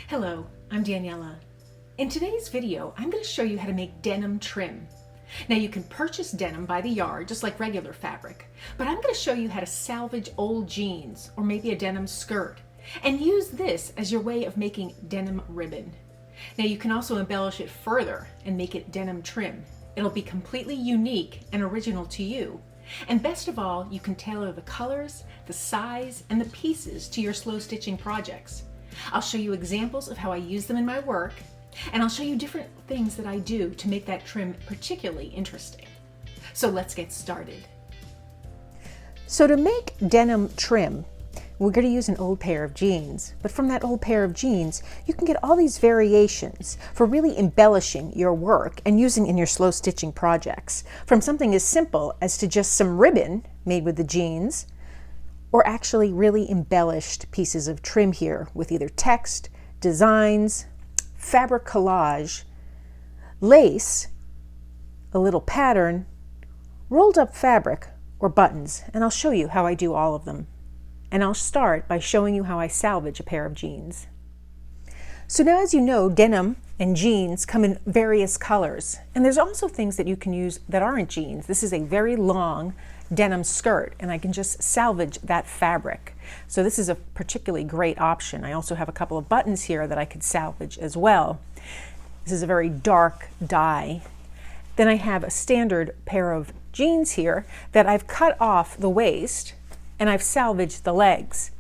Hello, I'm Daniela. In today's video, I'm going to show you how to make denim trim. Now you can purchase denim by the yard, just like regular fabric, but I'm going to show you how to salvage old jeans or maybe a denim skirt and use this as your way of making denim ribbon. Now you can also embellish it further and make it denim trim. It'll be completely unique and original to you. And best of all, you can tailor the colors, the size, and the pieces to your slow stitching projects. I'll show you examples of how I use them in my work, and I'll show you different things that I do to make that trim particularly interesting. So let's get started. So to make denim trim, we're going to use an old pair of jeans, but from that old pair of jeans, you can get all these variations for really embellishing your work and using in your slow stitching projects. From something as simple as to just some ribbon made with the jeans, or actually really embellished pieces of trim here with either text, designs, fabric collage, lace, a little pattern, rolled up fabric, or buttons, and I'll show you how I do all of them. And I'll start by showing you how I salvage a pair of jeans. So now, as you know, denim and jeans come in various colors, and there's also things that you can use that aren't jeans. This is a very long denim skirt, and I can just salvage that fabric. So this is a particularly great option. I also have a couple of buttons here that I could salvage as well. This is a very dark dye. Then I have a standard pair of jeans here that I've cut off the waist and I've salvaged the legs.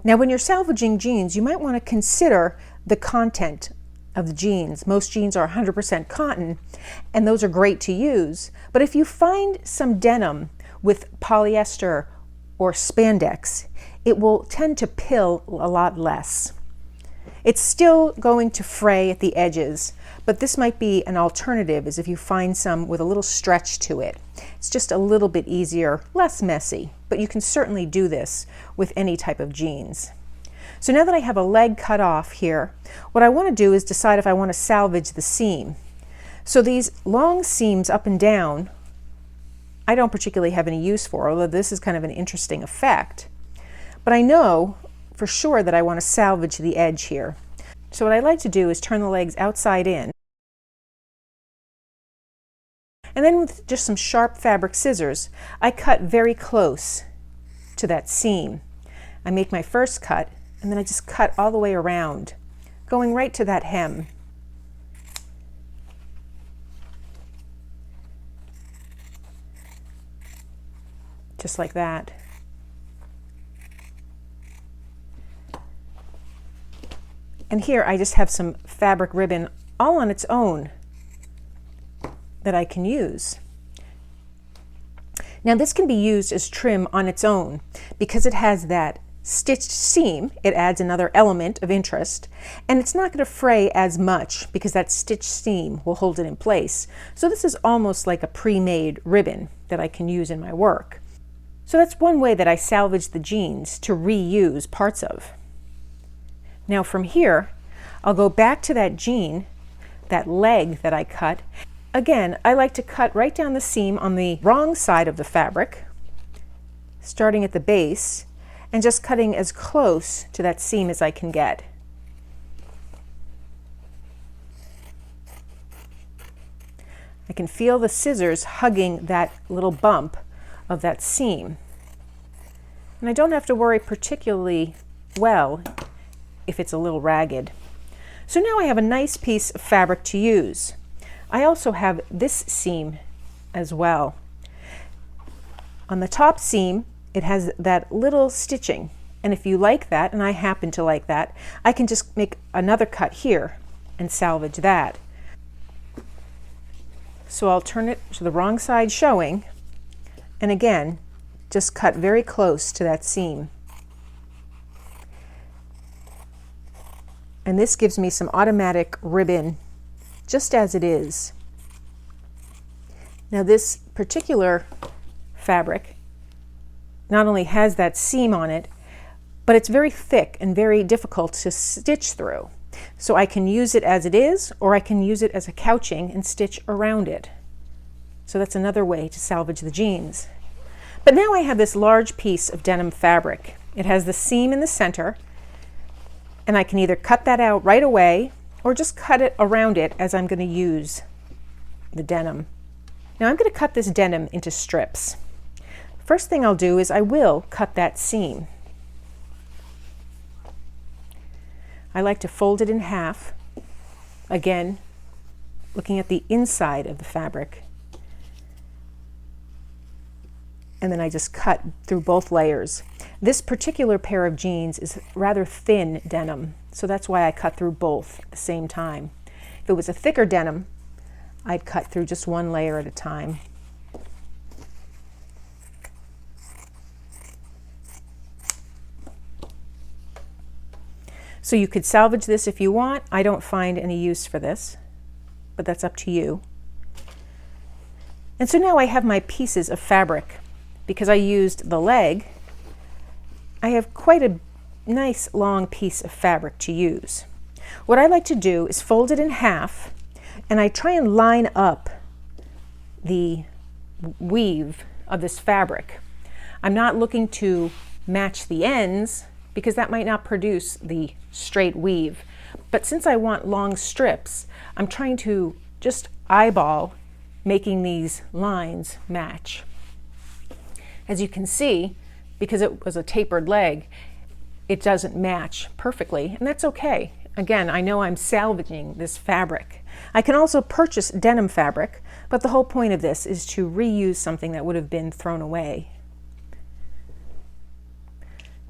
Now when you're salvaging jeans, you might want to consider the content of the jeans. Most jeans are 100% cotton, and those are great to use. But if you find some denim with polyester or spandex, it will tend to pill a lot less. It's still going to fray at the edges, but this might be an alternative, is if you find some with a little stretch to it. It's just a little bit easier, less messy, but you can certainly do this with any type of jeans. So now that I have a leg cut off here, what I want to do is decide if I want to salvage the seam. So these long seams up and down, I don't particularly have any use for, although this is kind of an interesting effect. But I know for sure that I want to salvage the edge here. So what I like to do is turn the legs outside in. And then with just some sharp fabric scissors, I cut very close to that seam. I make my first cut, and then I just cut all the way around, going right to that hem. Just like that. And here I just have some fabric ribbon all on its own that I can use. Now this can be used as trim on its own because it has that stitched seam. It adds another element of interest, and it's not going to fray as much because that stitched seam will hold it in place. So this is almost like a pre-made ribbon that I can use in my work. So that's one way that I salvage the jeans to reuse parts of. Now from here, I'll go back to that jean, that leg that I cut. Again, I like to cut right down the seam on the wrong side of the fabric, starting at the base, and just cutting as close to that seam as I can get. I can feel the scissors hugging that little bump of that seam. And I don't have to worry particularly well if it's a little ragged. So now I have a nice piece of fabric to use. I also have this seam as well. On the top seam, it has that little stitching, and if you like that, and I happen to like that, I can just make another cut here and salvage that. So I'll turn it to the wrong side showing, and again, just cut very close to that seam. And this gives me some automatic ribbon just as it is. Now this particular fabric not only has that seam on it, but it's very thick and very difficult to stitch through. So I can use it as it is, or I can use it as a couching and stitch around it. So that's another way to salvage the jeans. But now I have this large piece of denim fabric. It has the seam in the center, And I can either cut that out right away or just cut it around it as I'm going to use the denim. Now I'm going to cut this denim into strips. First thing I'll do is I will cut that seam. I like to fold it in half, again, looking at the inside of the fabric. And then I just cut through both layers. This particular pair of jeans is rather thin denim, so that's why I cut through both at the same time. If it was a thicker denim, I'd cut through just one layer at a time. So you could salvage this if you want. I don't find any use for this, but that's up to you. And so now I have my pieces of fabric. Because I used the leg, I have quite a nice long piece of fabric to use. What I like to do is fold it in half, and I try and line up the weave of this fabric. I'm not looking to match the ends because that might not produce the straight weave. But since I want long strips, I'm trying to just eyeball making these lines match. As you can see, because it was a tapered leg, it doesn't match perfectly, and that's okay. Again, I know I'm salvaging this fabric. I can also purchase denim fabric, but the whole point of this is to reuse something that would have been thrown away.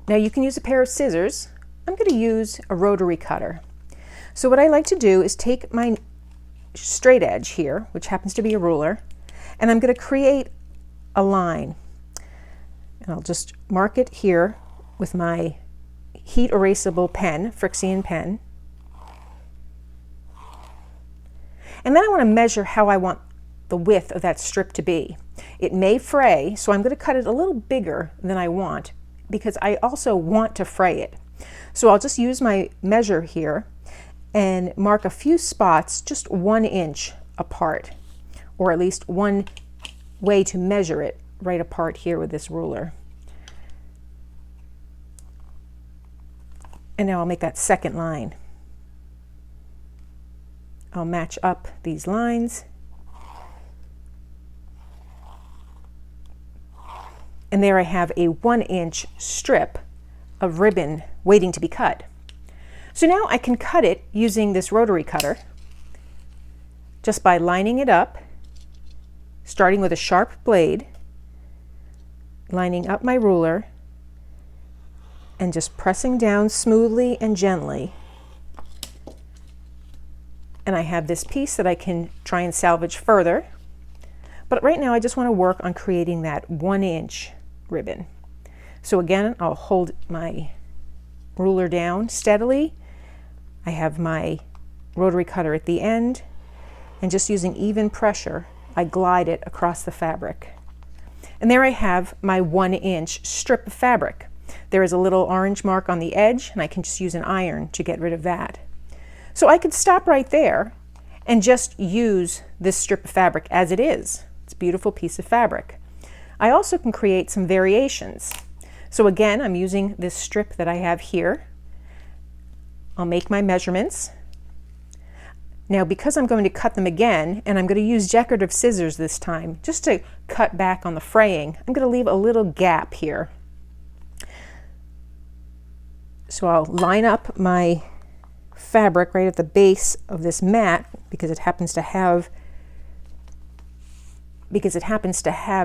Now you can use a pair of scissors. I'm going to use a rotary cutter. So what I like to do is take my straight edge here, which happens to be a ruler, and I'm going to create a line. And I'll just mark it here with my heat erasable pen, Frixion pen. And then I want to measure how I want the width of that strip to be. It may fray, so I'm going to cut it a little bigger than I want because I also want to fray it. So I'll just use my measure here and mark a few spots just 1 inch apart, or at least one way to measure it right apart here with this ruler. And now I'll make that second line. I'll match up these lines. And there I have a 1 inch strip of ribbon waiting to be cut. So now I can cut it using this rotary cutter just by lining it up, starting with a sharp blade, lining up my ruler, and just pressing down smoothly and gently. And I have this piece that I can try and salvage further. But right now I just want to work on creating that 1 inch ribbon. So again, I'll hold my ruler down steadily. I have my rotary cutter at the end, and just using even pressure, I glide it across the fabric. And there I have my 1 inch strip of fabric. There is a little orange mark on the edge, and I can just use an iron to get rid of that. So I could stop right there and just use this strip of fabric as it is. It's a beautiful piece of fabric. I also can create some variations. So again, I'm using this strip that I have here. I'll make my measurements. Now, because I'm going to cut them again, and I'm going to use decorative scissors this time, just to cut back on the fraying, I'm going to leave a little gap here. So I'll line up my fabric right at the base of this mat because it happens to have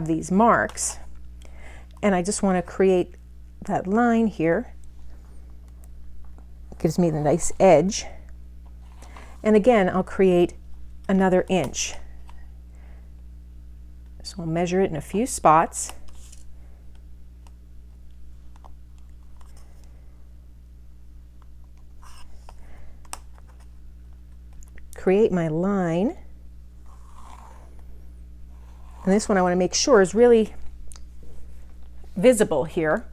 these marks, and I just want to create that line here. It gives me the nice edge. And again, I'll create another inch. So I'll measure it in a few spots. Create my line. And this one I want to make sure is really visible here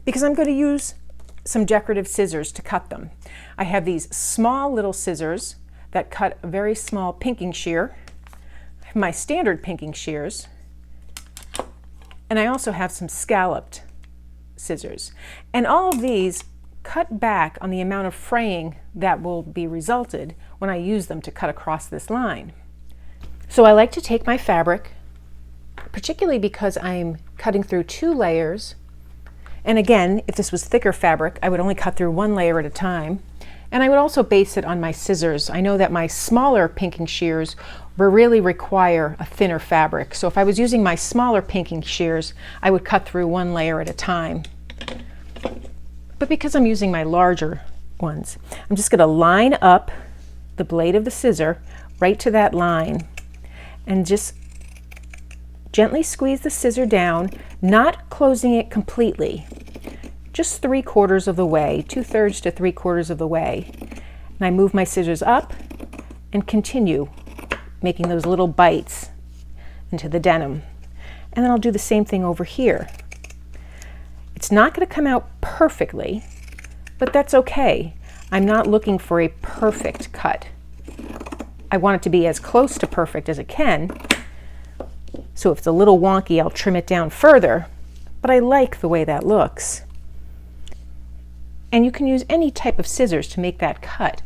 because I'm going to use some decorative scissors to cut them. I have these small little scissors that cut a very small pinking shear. I have my standard pinking shears. And I also have some scalloped scissors. And all of these cut back on the amount of fraying that will be resulted when I use them to cut across this line. So I like to take my fabric, particularly because I'm cutting through 2 layers. And again, if this was thicker fabric, I would only cut through 1 layer at a time. And I would also base it on my scissors. I know that my smaller pinking shears will really require a thinner fabric. So if I was using my smaller pinking shears, I would cut through 1 layer at a time. But because I'm using my larger ones, I'm just going to line up the blade of the scissor right to that line and just gently squeeze the scissor down, not closing it completely, just 3/4 of the way, 2/3 to 3/4 of the way. And I move my scissors up and continue making those little bites into the denim. And then I'll do the same thing over here. It's not going to come out perfectly, but that's okay. I'm not looking for a perfect cut. I want it to be as close to perfect as it can. So if it's a little wonky, I'll trim it down further, but I like the way that looks. And you can use any type of scissors to make that cut.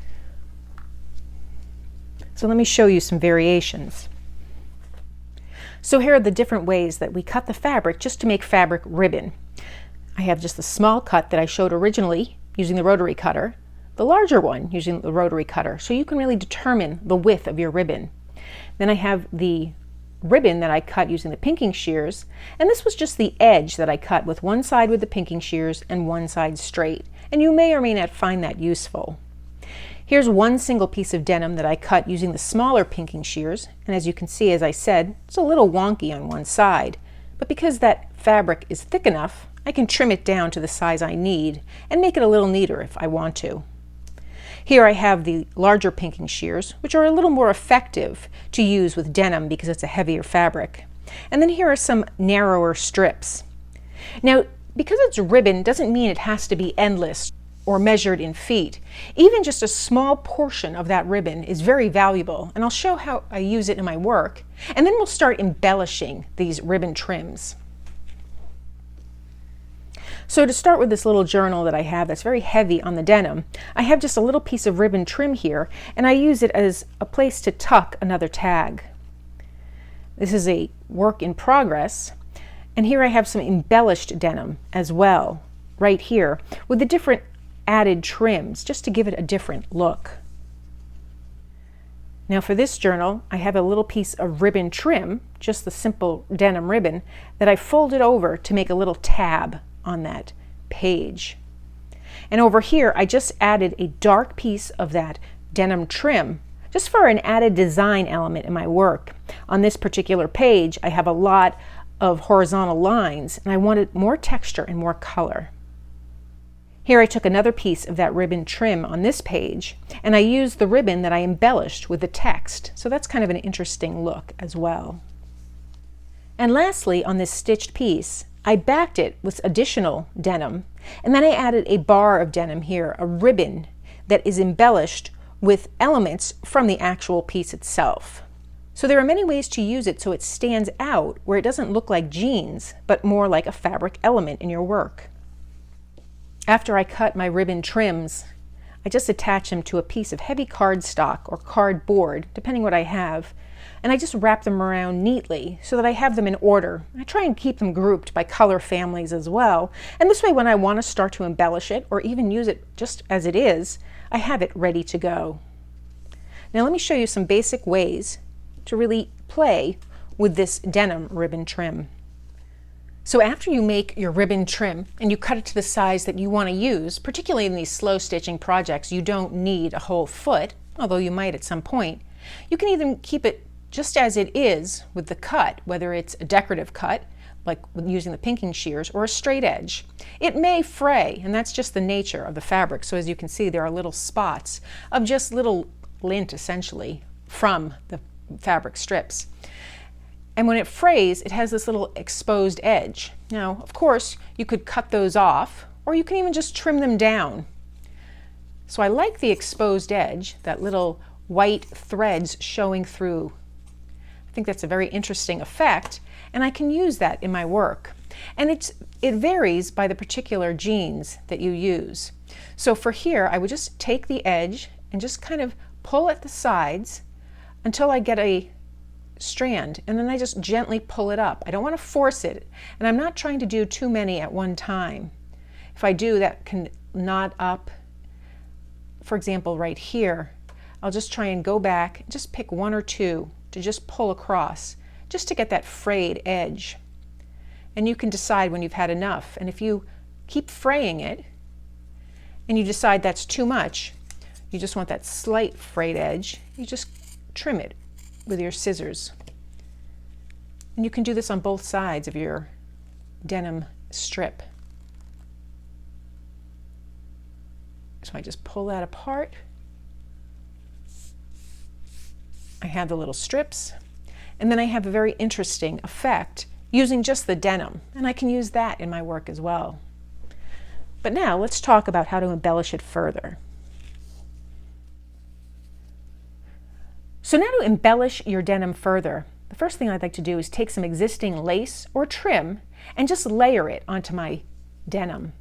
So let me show you some variations. So here are the different ways that we cut the fabric just to make fabric ribbon. I have just the small cut that I showed originally using the rotary cutter, the larger one using the rotary cutter, so you can really determine the width of your ribbon. Then I have the ribbon that I cut using the pinking shears, and this was just the edge that I cut with one side with the pinking shears and one side straight, and you may or may not find that useful. Here's one single piece of denim that I cut using the smaller pinking shears, and as you can see, as I said, it's a little wonky on one side, but because that fabric is thick enough, I can trim it down to the size I need and make it a little neater if I want to. Here I have the larger pinking shears, which are a little more effective to use with denim because it's a heavier fabric. And then here are some narrower strips. Now, because it's ribbon doesn't mean it has to be endless or measured in feet. Even just a small portion of that ribbon is very valuable, and I'll show how I use it in my work. And then we'll start embellishing these ribbon trims. So to start with this little journal that I have that's very heavy on the denim, I have just a little piece of ribbon trim here, and I use it as a place to tuck another tag. This is a work in progress, and here I have some embellished denim as well, right here, with the different added trims, just to give it a different look. Now for this journal, I have a little piece of ribbon trim, just the simple denim ribbon, that I folded over to make a little tab on that page. And over here I just added a dark piece of that denim trim just for an added design element in my work. On this particular page I have a lot of horizontal lines and I wanted more texture and more color. Here I took another piece of that ribbon trim on this page and I used the ribbon that I embellished with the text, so that's kind of an interesting look as well. And lastly, on this stitched piece, I backed it with additional denim, and then I added a bar of denim here, a ribbon that is embellished with elements from the actual piece itself. So there are many ways to use it so it stands out where it doesn't look like jeans, but more like a fabric element in your work. After I cut my ribbon trims, I just attach them to a piece of heavy cardstock or cardboard, depending what I have, and I just wrap them around neatly so that I have them in order. I try and keep them grouped by color families as well, and this way when I want to start to embellish it or even use it just as it is, I have it ready to go. Now let me show you some basic ways to really play with this denim ribbon trim. So after you make your ribbon trim and you cut it to the size that you want to use, particularly in these slow stitching projects, you don't need a whole foot, although you might at some point. You can even keep it just as it is with the cut, whether it's a decorative cut, like using the pinking shears, or a straight edge. It may fray, and that's just the nature of the fabric. So as you can see, there are little spots of just little lint, essentially, from the fabric strips. And when it frays, it has this little exposed edge. Now, of course, you could cut those off, or you can even just trim them down. So I like the exposed edge, that little white threads showing through. I think that's a very interesting effect. and I can use that in my work. And it varies by the particular jeans that you use. So for here, I would just take the edge and just kind of pull at the sides until I get a strand, and then I just gently pull it up. I don't want to force it, and I'm not trying to do too many at one time. If I do, that can knot up. For example, right here, I'll just try and go back, just pick one or two to just pull across, just to get that frayed edge. And you can decide when you've had enough. And if you keep fraying it and you decide that's too much, you just want that slight frayed edge, you just trim it with your scissors. And you can do this on both sides of your denim strip. So I just pull that apart. I have the little strips, and then I have a very interesting effect using just the denim, and I can use that in my work as well. But now let's talk about how to embellish it further. So now to embellish your denim further, the first thing I'd like to do is take some existing lace or trim and just layer it onto my denim.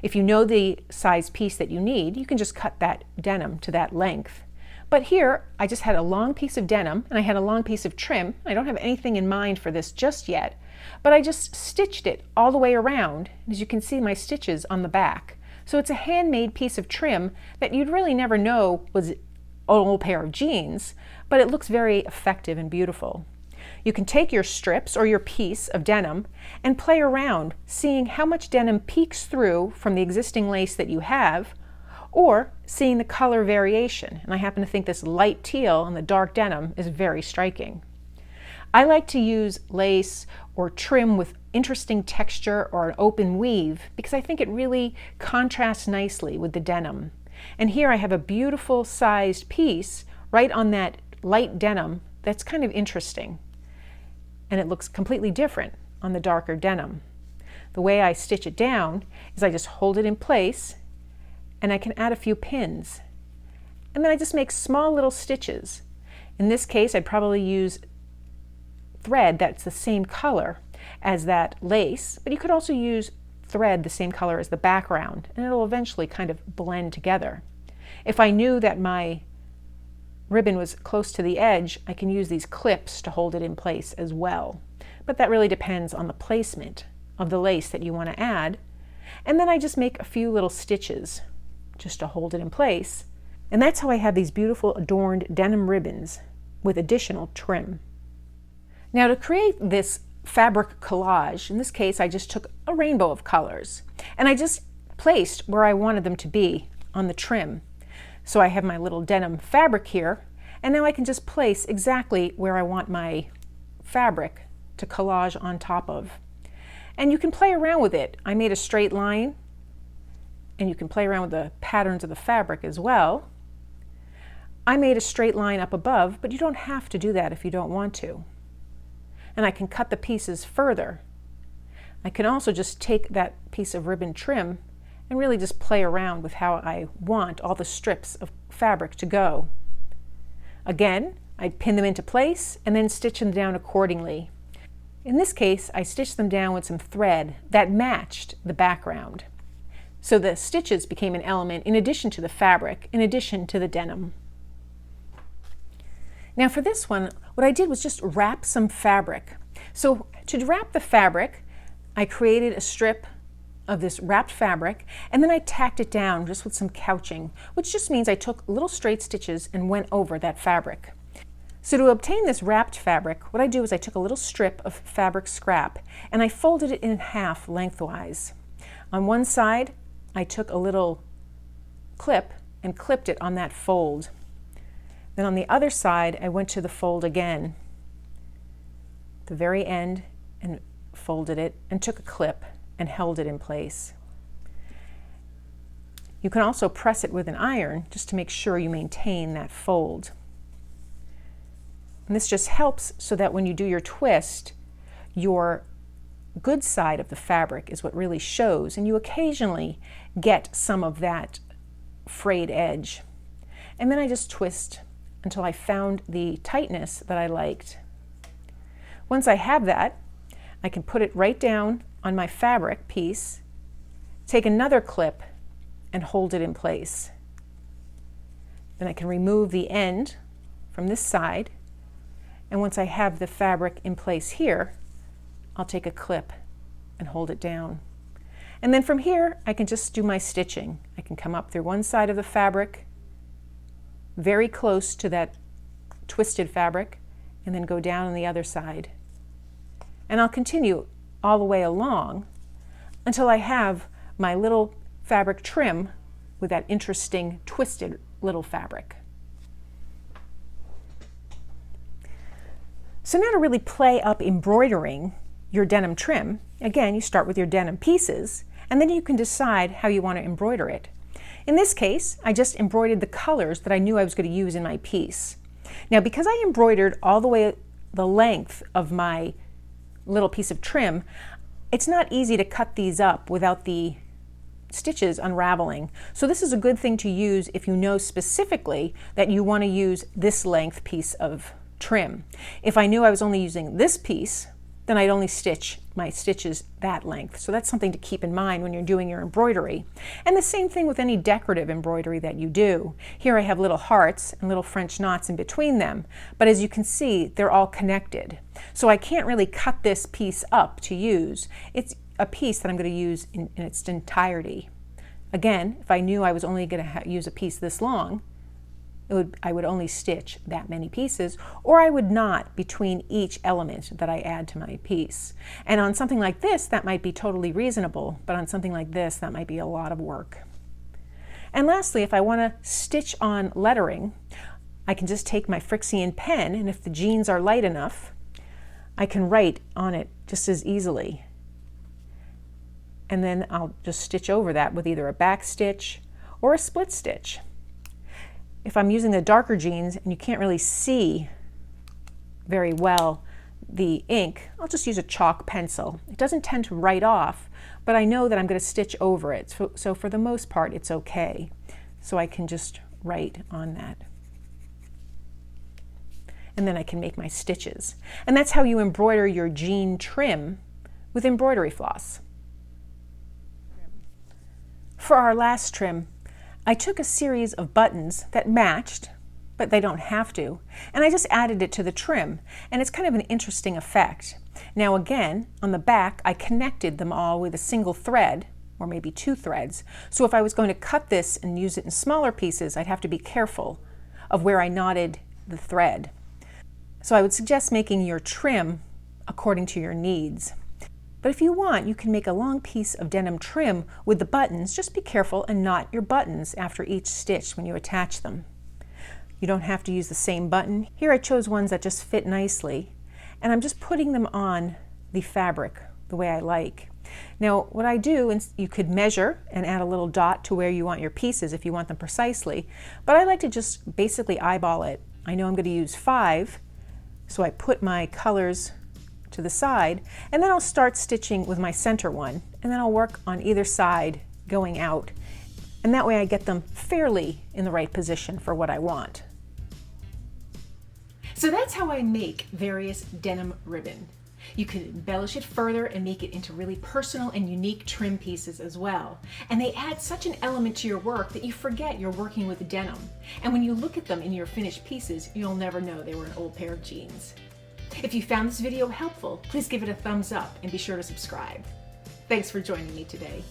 If you know the size piece that you need, you can just cut that denim to that length. But here, I just had a long piece of denim and I had a long piece of trim. I don't have anything in mind for this just yet, but I just stitched it all the way around. As you can see, my stitches on the back. So it's a handmade piece of trim that you'd really never know was an old pair of jeans, but it looks very effective and beautiful. You can take your strips or your piece of denim and play around, seeing how much denim peeks through from the existing lace that you have, or seeing the color variation. And I happen to think this light teal on the dark denim is very striking. I like to use lace or trim with interesting texture or an open weave because I think it really contrasts nicely with the denim. And here I have a beautiful sized piece right on that light denim that's kind of interesting. And it looks completely different on the darker denim. The way I stitch it down is I just hold it in place and I can add a few pins. And then I just make small little stitches. In this case, I'd probably use thread that's the same color as that lace, but you could also use thread the same color as the background, and it'll eventually kind of blend together. If I knew that my ribbon was close to the edge, I can use these clips to hold it in place as well. But that really depends on the placement of the lace that you want to add. And then I just make a few little stitches just to hold it in place. And that's how I have these beautiful adorned denim ribbons with additional trim. Now to create this fabric collage, in this case I just took a rainbow of colors and I just placed where I wanted them to be on the trim. So I have my little denim fabric here, and now I can just place exactly where I want my fabric to collage on top of. And you can play around with it. I made a straight line, and you can play around with the patterns of the fabric as well. I made a straight line up above, but you don't have to do that if you don't want to. And I can cut the pieces further. I can also just take that piece of ribbon trim and really just play around with how I want all the strips of fabric to go. Again, I'd pin them into place and then stitch them down accordingly. In this case, I stitched them down with some thread that matched the background. So the stitches became an element in addition to the fabric, in addition to the denim. Now for this one, what I did was just wrap some fabric. So to wrap the fabric, I created a strip of this wrapped fabric, and then I tacked it down just with some couching, which just means I took little straight stitches and went over that fabric. So to obtain this wrapped fabric, what I do is I took a little strip of fabric scrap and I folded it in half lengthwise. On one side, I took a little clip and clipped it on that fold. Then on the other side, I went to the fold again, the very end, and folded it and took a clip and held it in place. You can also press it with an iron just to make sure you maintain that fold. And this just helps so that when you do your twist, your good side of the fabric is what really shows, and you occasionally get some of that frayed edge. And then I just twist until I found the tightness that I liked. Once I have that, I can put it right down on my fabric piece, take another clip, and hold it in place. Then I can remove the end from this side, and once I have the fabric in place here, I'll take a clip and hold it down. And then from here, I can just do my stitching. I can come up through one side of the fabric, very close to that twisted fabric, and then go down on the other side. And I'll continue all the way along until I have my little fabric trim with that interesting twisted little fabric. So now to really play up embroidering your denim trim, again, you start with your denim pieces, and then you can decide how you want to embroider it. In this case, I just embroidered the colors that I knew I was going to use in my piece. Now, because I embroidered all the way the length of my little piece of trim, it's not easy to cut these up without the stitches unraveling. So this is a good thing to use if you know specifically that you want to use this length piece of trim. If I knew I was only using this piece, then I'd only stitch my stitches that length. So that's something to keep in mind when you're doing your embroidery. And the same thing with any decorative embroidery that you do. Here I have little hearts and little French knots in between them, but as you can see, they're all connected. So I can't really cut this piece up to use. It's a piece that I'm going to use in its entirety. Again, if I knew I was only going to use a piece this long, I would only stitch that many pieces, or I would knot between each element that I add to my piece. And on something like this, that might be totally reasonable, but on something like this, that might be a lot of work. And lastly, if I want to stitch on lettering, I can just take my Frixian pen, and if the jeans are light enough, I can write on it just as easily. And then I'll just stitch over that with either a back stitch or a split stitch. If I'm using the darker jeans and you can't really see very well the ink, I'll just use a chalk pencil. It doesn't tend to write off, but I know that I'm going to stitch over it. So for the most part, it's okay. So I can just write on that. And then I can make my stitches. And that's how you embroider your jean trim with embroidery floss. For our last trim, I took a series of buttons that matched, but they don't have to, and I just added it to the trim, and it's kind of an interesting effect. Now again, on the back, I connected them all with a single thread, or maybe two threads, so if I was going to cut this and use it in smaller pieces, I'd have to be careful of where I knotted the thread. So I would suggest making your trim according to your needs. But if you want, you can make a long piece of denim trim with the buttons. Just be careful and knot your buttons after each stitch when you attach them. You don't have to use the same button. Here I chose ones that just fit nicely, and I'm just putting them on the fabric the way I like. Now what I do, and you could measure and add a little dot to where you want your pieces if you want them precisely, but I like to just basically eyeball it. I know I'm going to use 5, so I put my colors to the side, and then I'll start stitching with my center one, and then I'll work on either side going out, and that way I get them fairly in the right position for what I want. So that's how I make various denim ribbon. You can embellish it further and make it into really personal and unique trim pieces as well. And they add such an element to your work that you forget you're working with denim. And when you look at them in your finished pieces, you'll never know they were an old pair of jeans. If you found this video helpful, please give it a thumbs up and be sure to subscribe. Thanks for joining me today.